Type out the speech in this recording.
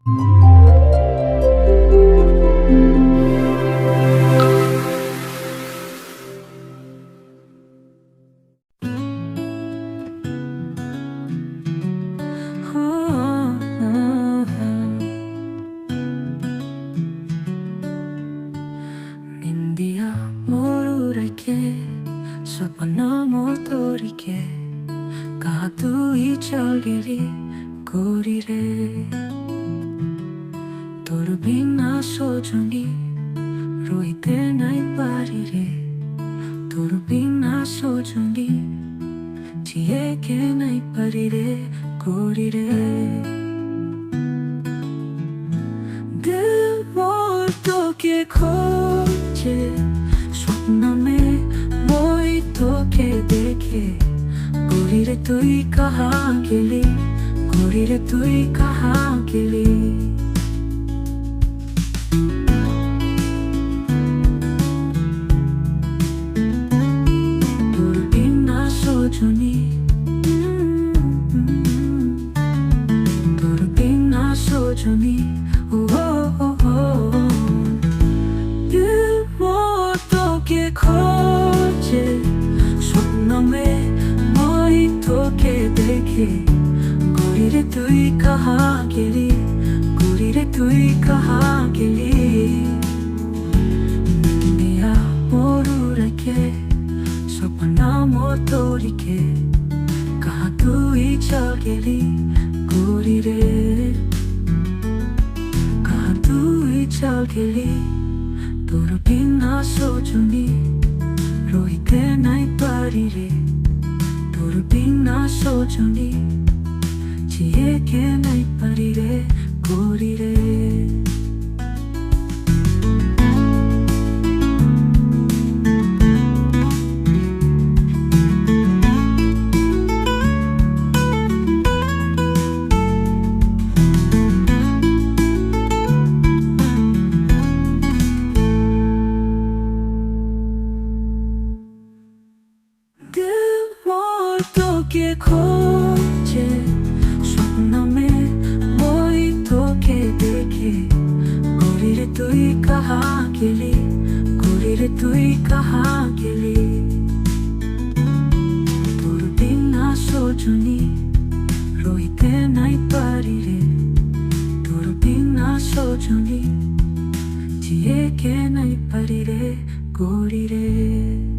Nindia morurake sapna motorike kahatui chalgeli korire tor bina sojoni roite nai parire tor bina sojoni jieke nai parire korire दिल मोटो के खोजे स्वप्न में मोई तो के देखे गोरी रे तुई कहाँ गेली गोरी रे तुई कहाँ गेली তোর বিনা সজনী তোর বিনা সজনী के खोजे स्वप्न में मोई तो के देखे गोरी रे तुई कहाँ गेली गोरी रे तुई कहाँ गेली निया मोरू रखे सपना मोतोरी के कहाँ तुई चल गेली गोरी रे कहाँ तुई चल गेली তোর বিনা সজনী রইতে নাই পারিরে তোর বিনা সজনী জিয়েকে নাই পারিরে করিরে के खोजे स्वप्न में मोई तो के देखे गोरी रे तुई कहाँ गेली गोरी रे तुई कहाँ गेली তোর বিনা সজনী রইতে নাই পারিরে তোর বিনা সজনী জিয়েকে নাই পারিরে গোরি রে